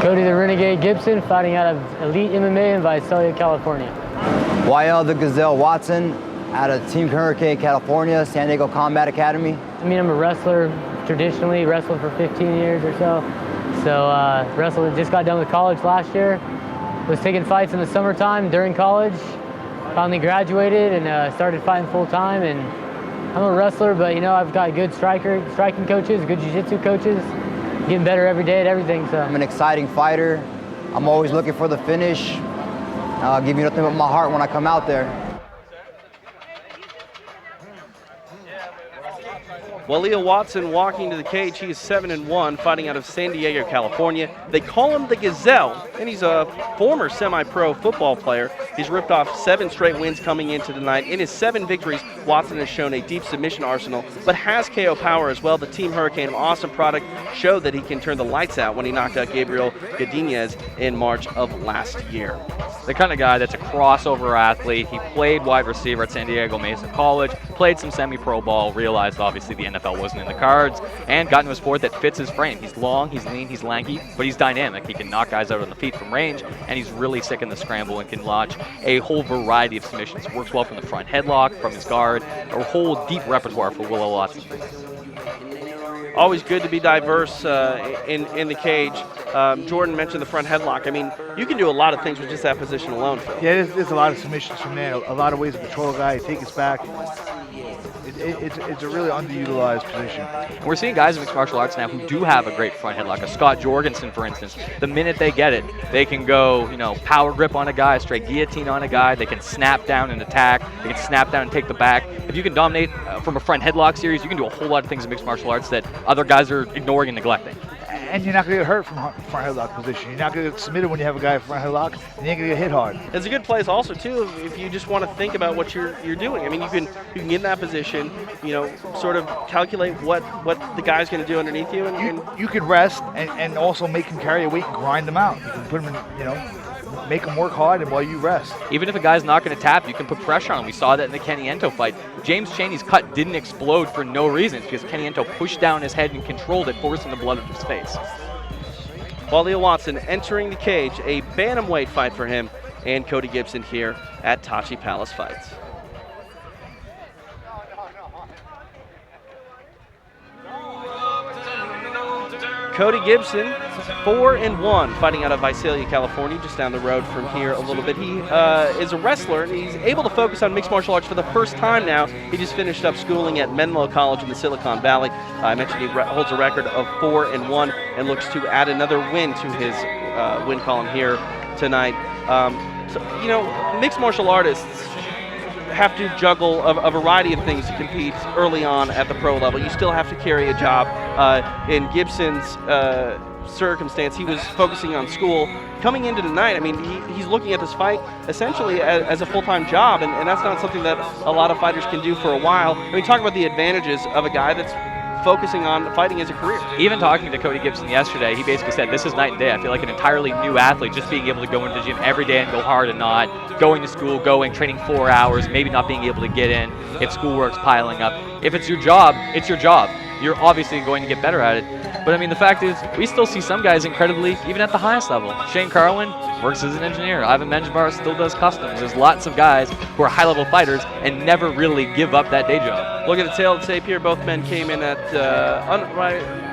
Cody the Renegade Gibson, fighting out of Elite MMA in Visalia, California. Walel the Gazelle Watson, out of Team Hurricane California, San Diego Combat Academy. I mean, I'm a wrestler, traditionally wrestled for 15 years or so. Wrestled, just got done with college last year. Was taking fights in the summertime during college. Finally graduated and started fighting full time. And I'm a wrestler, but you know, I've got good striking coaches, good jiu-jitsu coaches. Getting better every day at everything. So I'm an exciting fighter. I'm always looking for the finish. I'll give you nothing but my heart when I come out there. Walel Watson walking to the cage. He is 7-1, fighting out of San Diego, California. They call him the Gazelle, and he's a former semi-pro football player. He's ripped off 7 straight wins coming into tonight. In his 7 victories, Watson has shown a deep submission arsenal, but has KO power as well. The Team Hurricane, awesome product, showed that he can turn the lights out when he knocked out Gabriel Godinez in March of last year. The kind of guy that's a crossover athlete. He played wide receiver at San Diego Mesa College, played some semi-pro ball, realized obviously the NFL wasn't in the cards, and got into a sport that fits his frame. He's long, he's lean, he's lanky, but he's dynamic. He can knock guys out on the feet from range, and he's really sick in the scramble and can launch a whole variety of submissions. Works well from the front headlock, from his guard, a whole deep repertoire for Walel Watson. Always good to be diverse in the cage. Jordan mentioned the front headlock. I mean, you can do a lot of things with just that position alone, Phil. Yeah, there's a lot of submissions from there, a lot of ways to control a guy, take his back. It's a really underutilized position. And we're seeing guys in mixed martial arts now who do have a great front headlock. A Scott Jorgensen, for instance, the minute they get it, they can go, you know, power grip on a guy, straight guillotine on a guy. They can snap down and attack. They can snap down and take the back. If you can dominate from a front headlock series, you can do a whole lot of things in mixed martial arts that other guys are ignoring and neglecting. And you're not going to get hurt from front headlock position. You're not going to get submitted when you have a guy in front headlock, and you ain't going to get hit hard. It's a good place also too if you just want to think about what you're doing. I mean, you can get in that position, you know, sort of calculate what the guy's going to do underneath you, and you could rest and also make him carry a weight and grind him out. You can put him in, you know, make him work hard and while you rest. Even if a guy's not going to tap, you can put pressure on him. We saw that in the Kenny Ento fight. James Chaney's cut didn't explode for no reason. It's because Kenny Ento pushed down his head and controlled it, forcing the blood into his face. Walel Watson entering the cage, a bantamweight fight for him and Cody Gibson here at Tachi Palace Fights. Cody Gibson, 4-1, fighting out of Visalia, California, just down the road from here a little bit. He is a wrestler, and he's able to focus on mixed martial arts for the first time now. He just finished up schooling at Menlo College in the Silicon Valley. I mentioned he holds a record of 4-1 and looks to add another win to his win column here tonight. So, you know, mixed martial artists have to juggle a variety of things to compete early on at the pro level. You still have to carry a job. In Gibson's circumstance, he was focusing on school. Coming into tonight, I mean, he's looking at this fight essentially as a full-time job, and that's not something that a lot of fighters can do for a while. I mean, talk about the advantages of a guy that's focusing on fighting as a career. Even talking to Cody Gibson yesterday, he basically said, this is night and day. I feel like an entirely new athlete, just being able to go into the gym every day and go hard and not, going to school, training 4 hours, maybe not being able to get in if schoolwork's piling up. If it's your job, it's your job. You're obviously going to get better at it. But I mean, the fact is, we still see some guys incredibly, even at the highest level. Shane Carwin works as an engineer. Ivan Menjivar still does customs. There's lots of guys who are high-level fighters and never really give up that day job. Look at the tail of the tape here. Both men came in at,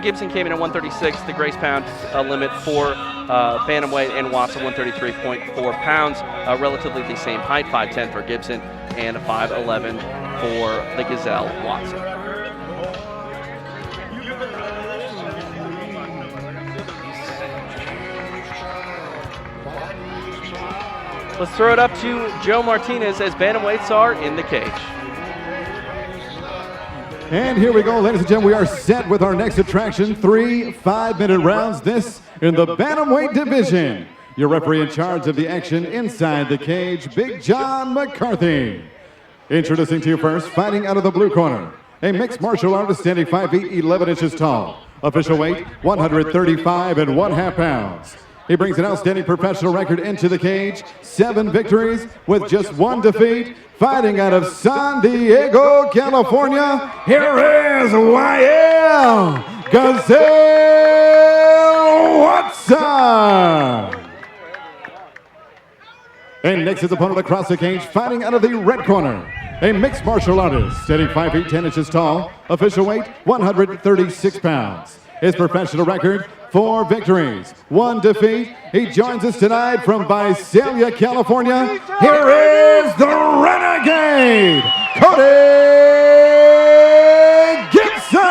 Gibson came in at 136, the Grace Pound limit for bantamweight, and Watson 133.4 pounds. Relatively the same height, 5'10" for Gibson and 5'11" for the Gazelle Watson. Let's throw it up to Joe Martinez as bantamweights are in the cage. And here we go, ladies and gentlemen. We are set with our next attraction. 3 5-minute rounds. This in the bantamweight division. Your referee in charge of the action inside the cage, Big John McCarthy. Introducing to you first, fighting out of the blue corner, a mixed martial artist standing 5 feet 11 inches tall. Official weight 135 1/2 pounds. He brings an outstanding professional record into the cage, 7 victories with just 1 defeat. Fighting out of San Diego, California, here is Walel Gazelle And next his opponent across the cage, fighting out of the red corner, a mixed martial artist, standing 5 feet 10 inches tall, official weight 136 pounds. His professional record, 4 victories, 1 defeat. He joins us tonight from Visalia, California. Here is the Renegade, Cody Gibson!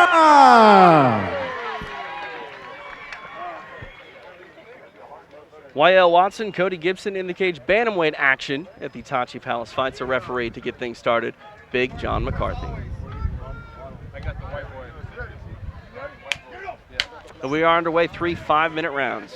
Walel Watson, Cody Gibson in the cage. Bantamweight action at the Tachi Palace Fights. A referee to get things started, Big John McCarthy. And we are underway, 3 5-minute rounds.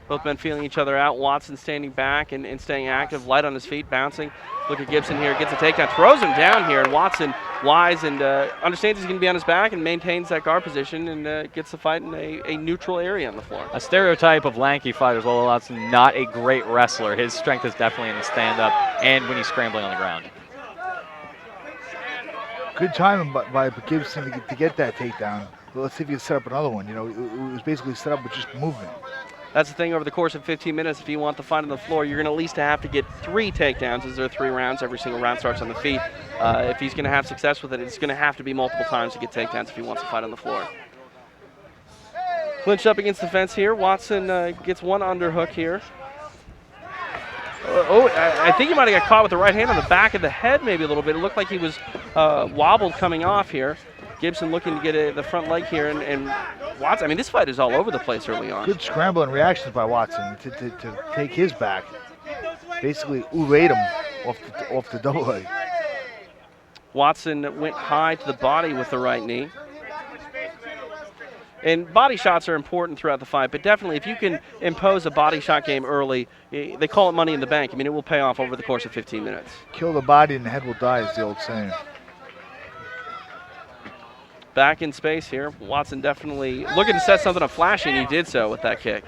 Both men feeling each other out. Watson standing back and staying active, light on his feet, bouncing. Look at Gibson here, gets a takedown, throws him down here, and Watson, wise and understands he's going to be on his back and maintains that guard position and gets the fight in a neutral area on the floor. A stereotype of lanky fighters, Walel Watson, not a great wrestler. His strength is definitely in the stand-up and when he's scrambling on the ground. Good timing by Gibson to get that takedown. Well, let's see if he can set up another one. You know, it was basically set up with just movement. That's the thing, over the course of 15 minutes, if you want the fight on the floor, you're going to at least have to get 3 takedowns, as there are 3 rounds. Every single round starts on the feet. If he's going to have success with it, it's going to have to be multiple times to get takedowns if he wants to fight on the floor. Clinched up against the fence here. Watson gets 1 underhook here. I think he might have got caught with the right hand on the back of the head maybe a little bit. It looked like he was wobbled coming off here. Gibson looking to get the front leg here, and Watson, I mean, this fight is all over the place early on. Good scramble and reactions by Watson to take his back. Basically, ooled him off the double leg. Watson went high to the body with the right knee. And body shots are important throughout the fight, but definitely if you can impose a body shot game early, they call it money in the bank. I mean, it will pay off over the course of 15 minutes. Kill the body and the head will die is the old saying. Back in space here. Watson definitely looking to set something up flashing. He did so with that kick.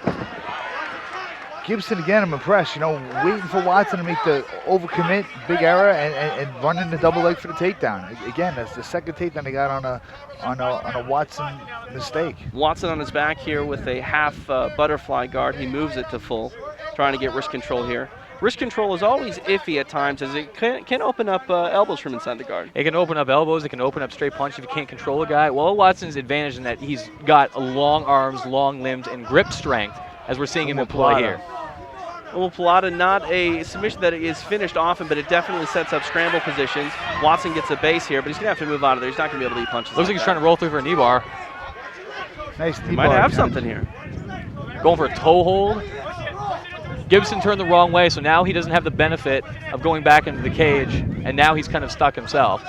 Gibson, again, I'm impressed. You know, waiting for Watson to make the overcommit, big error, and running the double leg for the takedown. Again, that's the second takedown they got on a Watson mistake. Watson on his back here with a half butterfly guard. He moves it to full, trying to get wrist control here. Wrist control is always iffy at times, as it can open up elbows from inside the guard. It can open up elbows. It can open up straight punch if you can't control a guy. Walel Watson's advantage in that he's got long arms, long limbs, and grip strength, as we're seeing him employ here. Umapalata, not a submission that is finished often, but it definitely sets up scramble positions. Watson gets a base here, but he's going to have to move out of there. He's not going to be able to eat punches. Looks like he's trying to roll through for a knee bar. Nice knee bar. He might have something here. Going for a toe hold. Gibson turned the wrong way, so now he doesn't have the benefit of going back into the cage, and now he's kind of stuck himself.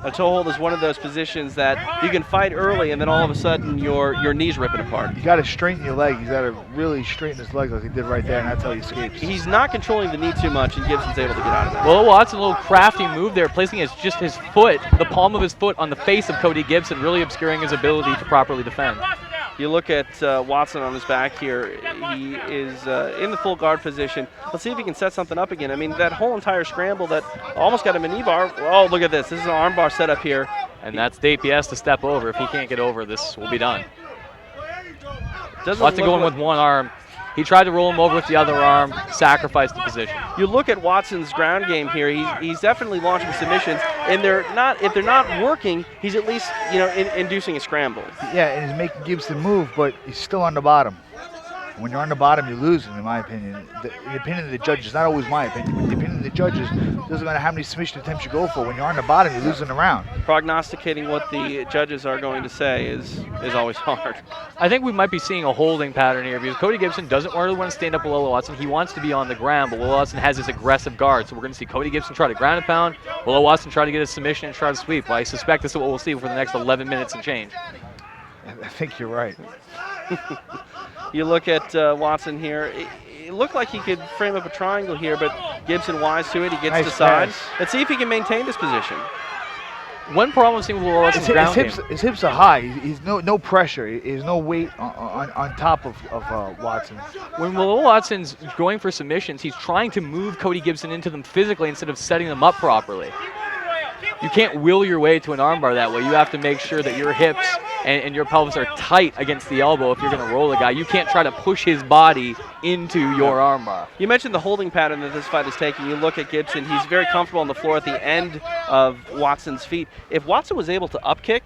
A toe hold is one of those positions that you can fight early, and then all of a sudden your knee's ripping apart. You got to straighten your leg. He's got to really straighten his leg like he did right there, and that's how he escapes. He's not controlling the knee too much, and Gibson's able to get out of that. Well, Watson, a little crafty move there, placing just his foot, the palm of his foot, on the face of Cody Gibson, really obscuring his ability to properly defend. You look at Watson on his back here. He is in the full guard position. Let's see if he can set something up again. I mean, that whole entire scramble that almost got him a knee bar. Oh, look at this. This is an arm bar set up here. And that's DPS to step over. If he can't get over, this will be done. Watson going with one arm. He tried to roll him over with the other arm, sacrificed the position. You look at Watson's ground game here. He's definitely launching submissions, and if they're not working, he's at least inducing a scramble. Yeah, and he's making Gibson move, but he's still on the bottom. When you're on the bottom, you're losing, in my opinion. The opinion of the judges, not always my opinion, but the opinion of the judges, doesn't matter how many submission attempts you go for. When you're on the bottom, you're losing the round. Prognosticating what the judges are going to say is always hard. I think we might be seeing a holding pattern here because Cody Gibson doesn't really want to stand up with Walel Watson. He wants to be on the ground, but Walel Watson has this aggressive guard. So we're going to see Cody Gibson try to ground and pound, Walel Watson try to get a submission and try to sweep. Well, I suspect this is what we'll see for the next 11 minutes and change. I think you're right. You look at Watson here. It looked like he could frame up a triangle here, but Gibson wise to it. He gets nice to side. pass. Let's see if he can maintain this position. One problem I'm seeing with Walel Watson's ground game. His hips are high. He's no pressure. He's no weight on top of Watson. When Walel Watson's going for submissions, he's trying to move Cody Gibson into them physically instead of setting them up properly. You can't will your way to an armbar that way. You have to make sure that your hips and your pelvis are tight against the elbow if you're going to roll a guy. You can't try to push his body into your armbar. You mentioned the holding pattern that this fight is taking. You look at Gibson, he's very comfortable on the floor at the end of Watson's feet. If Watson was able to upkick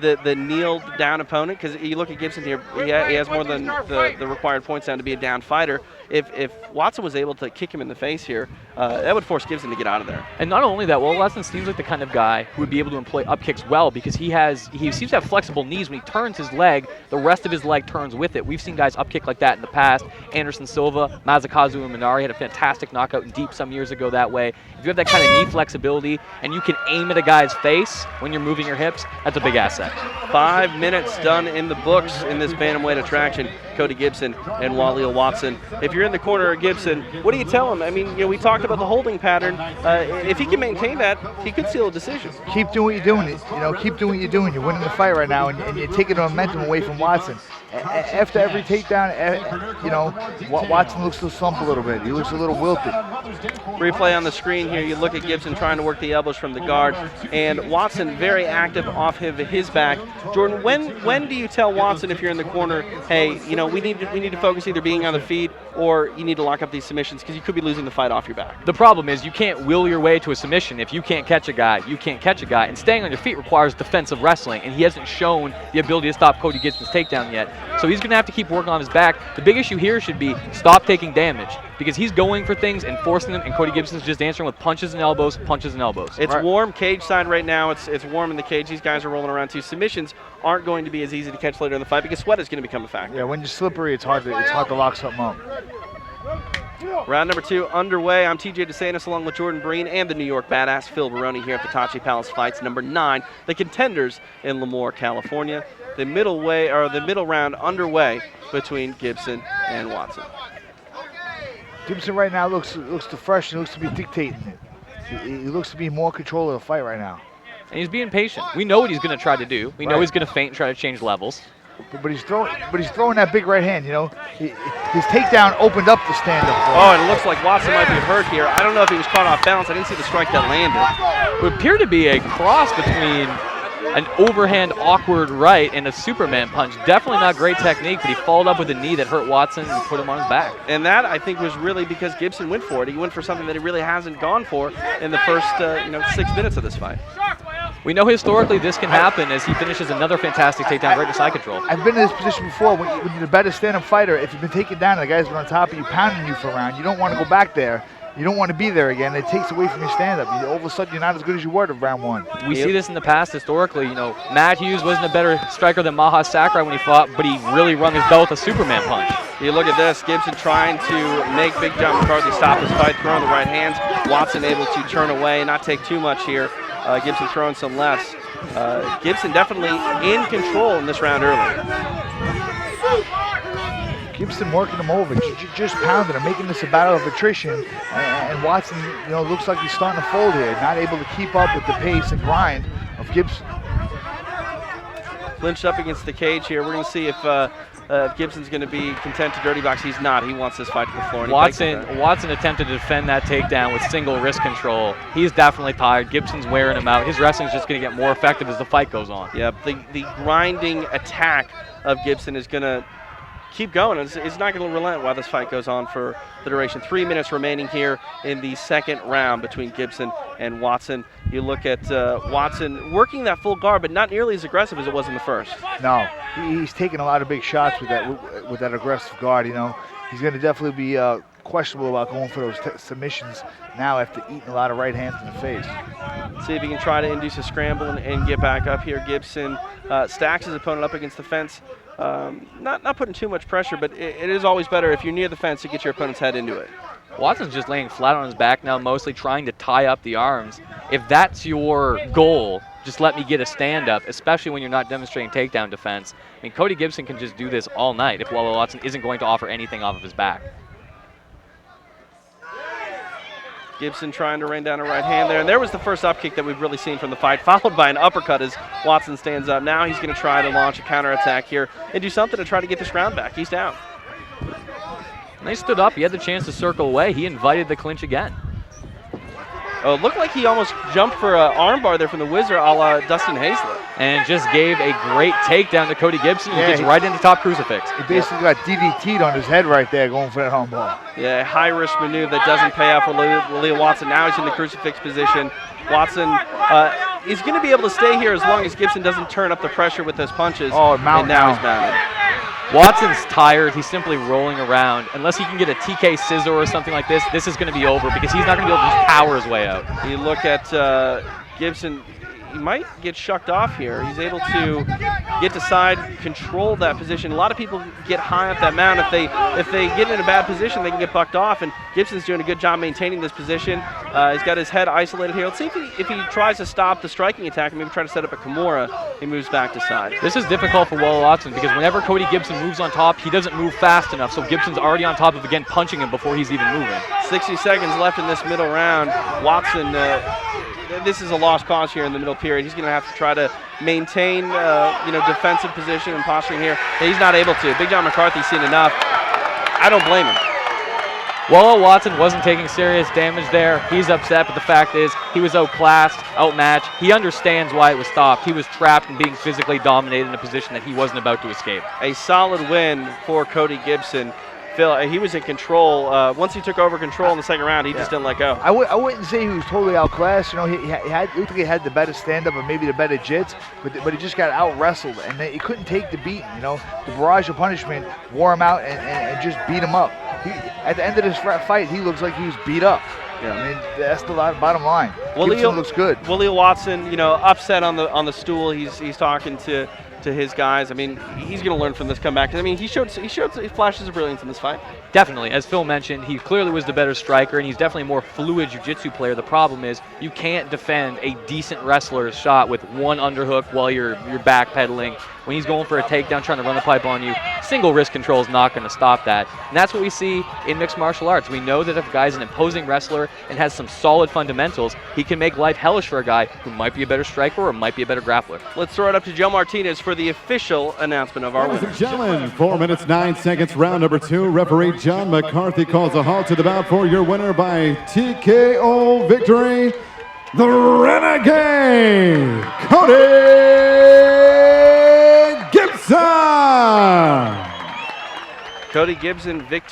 the kneeled down opponent, because you look at Gibson here, he has more than the required points down to be a down fighter. If Watson was able to kick him in the face here, that would force Gibson to get out of there. And not only that, Walel Watson seems like the kind of guy who would be able to employ up kicks well, because he seems to have flexible knees. When he turns his leg, the rest of his leg turns with it. We've seen guys up kick like that in the past. Anderson Silva, Mazakazu, and Minari had a fantastic knockout in deep some years ago that way. If you have that kind of knee flexibility and you can aim at a guy's face when you're moving your hips, that's a big asset. 5 minutes done in the books in this bantamweight attraction. Cody Gibson and Walel Watson. If you're in the corner of Gibson, what do you tell him? I mean, we talked about the holding pattern. If he can maintain that, he could seal a decision. Keep doing what you're doing. Keep doing what you're doing. You're winning the fight right now, and you're taking the momentum away from Watson. After every takedown, Watson looks to slump a little bit. He looks a little wilted. Replay on the screen here. You look at Gibson trying to work the elbows from the guard, and Watson very active off his back. Jordan, when do you tell Watson, if you're in the corner, hey, we need to focus either being on the feet or you need to lock up these submissions because you could be losing the fight off your back? The problem is you can't will your way to a submission. If you can't catch a guy, you can't catch a guy. And staying on your feet requires defensive wrestling, and he hasn't shown the ability to stop Cody Gibson's takedown yet. So he's going to have to keep working on his back. The big issue here should be stop taking damage, because he's going for things and forcing them, and Cody Gibson's just answering with punches and elbows, punches and elbows. It's warm cage side right now. It's warm in the cage. These guys are rolling around too. Submissions aren't going to be as easy to catch later in the fight because sweat is going to become a factor. Yeah, when you're slippery, it's hard to lock something up. Round number 2 underway. I'm TJ DeSantis along with Jordan Breen and the New York Badass Phil Baroni here at the Tachi Palace Fights number 9. The contenders in Lemoore, California. The middle round underway between Gibson and Watson. Gibson right now looks too fresh and looks to be dictating it. He looks to be in more control of the fight right now. And he's being patient. We know what he's going to try to do. We know he's going to feint and try to change levels. But he's throwing that big right hand. His takedown opened up the stand-up. Oh, and it looks like Watson might be hurt here. I don't know if he was caught off balance. I didn't see the strike that landed. It would appear to be a cross between an overhand awkward right and a Superman punch. Definitely not great technique, but he followed up with a knee that hurt Watson and put him on his back. And that, I think, was really because Gibson went for it. He went for something that he really hasn't gone for in the first 6 minutes of this fight. We know historically this can happen as he finishes another fantastic takedown right to side control. I've been in this position before. When you're the better stand-up fighter, if you've been taken down and the guy's been on top of you, pounding you for a round, you don't want to go back there. You don't want to be there again. It takes away from your stand-up. All of a sudden, you're not as good as you were to round 1. We see this in the past historically. Matt Hughes wasn't a better striker than Maha Sakurai when he fought, but he really rung his bell with a Superman punch. You look at this, Gibson trying to make Big John McCarthy stop his fight, throwing the right hands. Watson able to turn away, not take too much here. Gibson throwing some less. Gibson definitely in control in this round early. Gibson working him over, just pounding him, making this a battle of attrition. And Watson, looks like he's starting to fold here, not able to keep up with the pace and grind of Gibson. Clinched up against the cage here. We're going to see if Gibson's going to be content to dirty box. He's not. He wants this fight to the floor. Watson attempted to defend that takedown with single wrist control. He's definitely tired. Gibson's wearing him out. His wrestling's just going to get more effective as the fight goes on. Yeah, the grinding attack of Gibson is going to keep going. It's not going to relent while this fight goes on for the duration. 3 minutes remaining here in the second round between Gibson and Watson. You look at Watson working that full guard, but not nearly as aggressive as it was in the first. No, he's taking a lot of big shots with that aggressive guard. He's going to definitely be questionable about going for those submissions now after eating a lot of right hands in the face. See if he can try to induce a scramble and get back up here. Gibson stacks his opponent up against the fence. Not putting too much pressure, but it is always better if you're near the fence to get your opponent's head into it. Watson's just laying flat on his back now, mostly trying to tie up the arms. If that's your goal, just let me get a stand-up, especially when you're not demonstrating takedown defense. I mean, Cody Gibson can just do this all night if Walel Watson isn't going to offer anything off of his back. Gibson trying to rain down a right hand there. And there was the first up kick that we've really seen from the fight, followed by an uppercut as Watson stands up. Now he's going to try to launch a counterattack here and do something to try to get this round back. He's down. And they stood up. He had the chance to circle away. He invited the clinch again. Oh, it looked like he almost jumped for an armbar there from the Wizard a la Dustin Hazlett. And just gave a great takedown to Cody Gibson, who Yeah, gets right into top crucifix. He basically got DDT'd on his head right there going for that home ball. Yeah, high-risk maneuver that doesn't pay off for Walel Watson. Now he's in the crucifix position. Watson is going to be able to stay here as long as Gibson doesn't turn up the pressure with those punches. Oh, and now now. he's mounted. Watson's tired. He's simply rolling around. Unless he can get a TK scissor or something like this, this is going to be over because he's not going to be able to just power his way out. You look at Gibson, he might get shucked off here. He's able to get to side, control that position. A lot of people get high up that mount. If they get in a bad position, they can get bucked off, and Gibson's doing a good job maintaining this position. He's got his head isolated here. Let's see if he tries to stop the striking attack and maybe try to set up a Kimura. He moves back to side. This is difficult for Walel Watson because whenever Cody Gibson moves on top, he doesn't move fast enough, so Gibson's already on top of, again, punching him before he's even moving. 60 seconds left in this middle round. Watson, this is a lost cause here in the middle period. He's going to have to try to maintain, defensive position and posturing here. And he's not able to. Big John McCarthy's seen enough. I don't blame him. Walel Watson wasn't taking serious damage there. He's upset, but the fact is he was outclassed, outmatched. He understands why it was stopped. He was trapped and being physically dominated in a position that he wasn't about to escape. A solid win for Cody Gibson. Phil, he was in control. Once he took over control in the second round, he just didn't let go. I wouldn't say he was totally outclassed. He looked like he had the better stand-up and maybe the better jits, but he just got out-wrestled, and he couldn't take the beating. The barrage of punishment wore him out and just beat him up. At the end of this fight, he looks like he was beat up. Yeah, I mean, that's the bottom line. Gibson looks good. Walel Watson, upset on the stool. He's talking to his guys. I mean, he's going to learn from this comeback. I mean, he showed flashes of brilliance in this fight. Definitely. As Phil mentioned, he clearly was the better striker, and he's definitely a more fluid jiu-jitsu player. The problem is you can't defend a decent wrestler's shot with one underhook while you're backpedaling. When he's going for a takedown, trying to run the pipe on you, single wrist control is not going to stop that. And that's what we see in mixed martial arts. We know that if a guy's an imposing wrestler and has some solid fundamentals, he can make life hellish for a guy who might be a better striker or might be a better grappler. Let's throw it up to Joe Martinez for the official announcement of our Ladies winner. and gentlemen, 4 minutes, 9 seconds, round number 2. Referee John McCarthy calls a halt to the bout for your winner by TKO victory, the Renegade, Cody Gibson! Cody Gibson victorious.